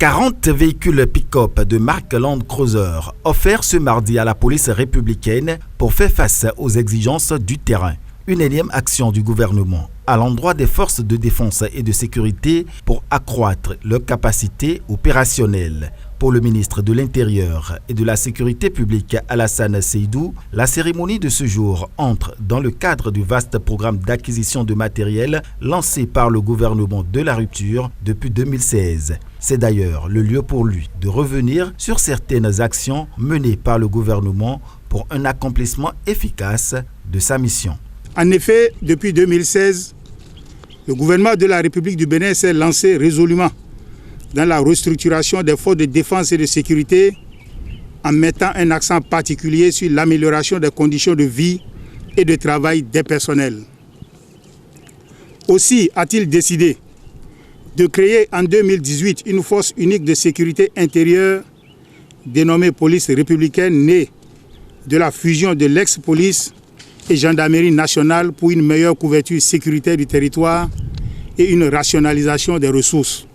40 véhicules pick-up de marque Land Cruiser offerts ce mardi à la police républicaine pour faire face aux exigences du terrain. Une énième action du gouvernement à l'endroit des forces de défense et de sécurité pour accroître leur capacité opérationnelle. Pour le ministre de l'Intérieur et de la Sécurité publique Alassane Seydou, la cérémonie de ce jour entre dans le cadre du vaste programme d'acquisition de matériel lancé par le gouvernement de la rupture depuis 2016. C'est d'ailleurs le lieu pour lui de revenir sur certaines actions menées par le gouvernement pour un accomplissement efficace de sa mission. En effet, depuis 2016, le gouvernement de la République du Bénin s'est lancé résolument dans la restructuration des forces de défense et de sécurité en mettant un accent particulier sur l'amélioration des conditions de vie et de travail des personnels. Aussi a-t-il décidé de créer en 2018 une force unique de sécurité intérieure dénommée Police républicaine, née de la fusion de l'ex-police et gendarmerie nationale pour une meilleure couverture sécuritaire du territoire et une rationalisation des ressources.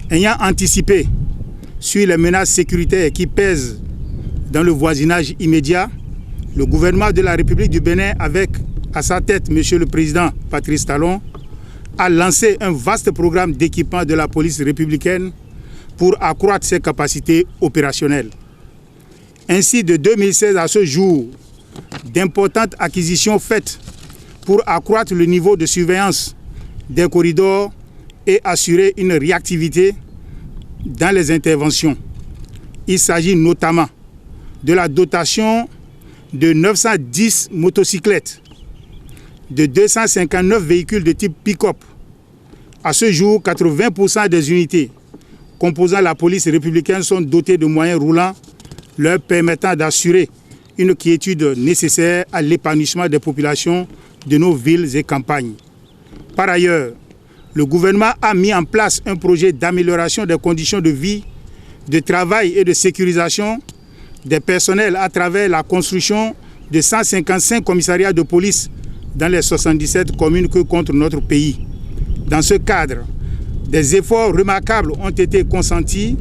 Ayant anticipé sur les menaces sécuritaires qui pèsent dans le voisinage immédiat, le gouvernement de la République du Bénin, avec à sa tête M. le Président Patrice Talon, a lancé un vaste programme d'équipement de la police républicaine pour accroître ses capacités opérationnelles. Ainsi, de 2016 à ce jour, d'importantes acquisitions faites pour accroître le niveau de surveillance des corridors et assurer une réactivité dans les interventions. Il s'agit notamment de la dotation de 910 motocyclettes, de 259 véhicules de type pick-up. À ce jour, 80% des unités composant la police républicaine sont dotées de moyens roulants leur permettant d'assurer une quiétude nécessaire à l'épanouissement des populations de nos villes et campagnes. Par ailleurs, le gouvernement a mis en place un projet d'amélioration des conditions de vie, de travail et de sécurisation des personnels à travers la construction de 155 commissariats de police dans les 77 communes que compte notre pays. Dans ce cadre, des efforts remarquables ont été consentis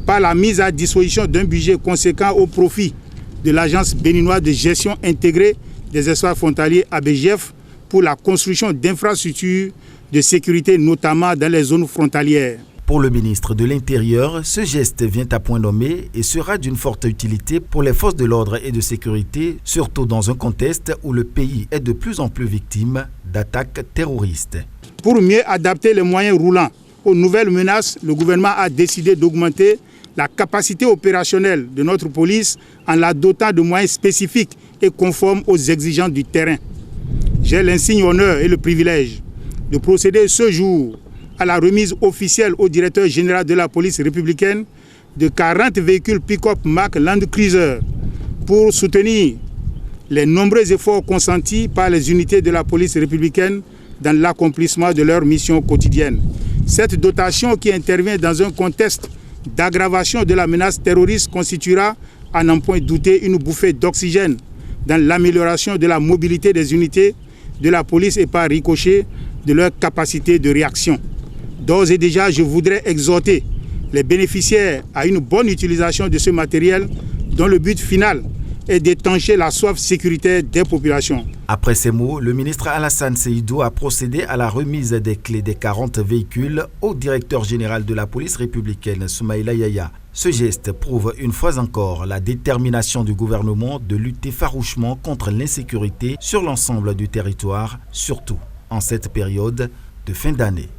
par la mise à disposition d'un budget conséquent au profit de l'Agence béninoise de gestion intégrée des espaces frontaliers ABGF pour la construction d'infrastructures de sécurité, notamment dans les zones frontalières. Pour le ministre de l'Intérieur, ce geste vient à point nommé et sera d'une forte utilité pour les forces de l'ordre et de sécurité, surtout dans un contexte où le pays est de plus en plus victime d'attaques terroristes. Pour mieux adapter les moyens roulants aux nouvelles menaces, le gouvernement a décidé d'augmenter la capacité opérationnelle de notre police en la dotant de moyens spécifiques et conformes aux exigences du terrain. J'ai l'insigne honneur et le privilège de procéder ce jour à la remise officielle au directeur général de la police républicaine de 40 véhicules pick-up marque Land Cruiser pour soutenir les nombreux efforts consentis par les unités de la police républicaine dans l'accomplissement de leurs missions quotidiennes. Cette dotation qui intervient dans un contexte d'aggravation de la menace terroriste constituera, à n'en point douter, une bouffée d'oxygène dans l'amélioration de la mobilité des unités de la police et par ricochet de leur capacité de réaction. D'ores et déjà, je voudrais exhorter les bénéficiaires à une bonne utilisation de ce matériel dont le but final est d'étancher la soif sécuritaire des populations. Après ces mots, le ministre Alassane Seydou a procédé à la remise des clés des 40 véhicules au directeur général de la police républicaine, Soumaïla Yaya. Ce geste prouve une fois encore la détermination du gouvernement de lutter farouchement contre l'insécurité sur l'ensemble du territoire, surtout en cette période de fin d'année.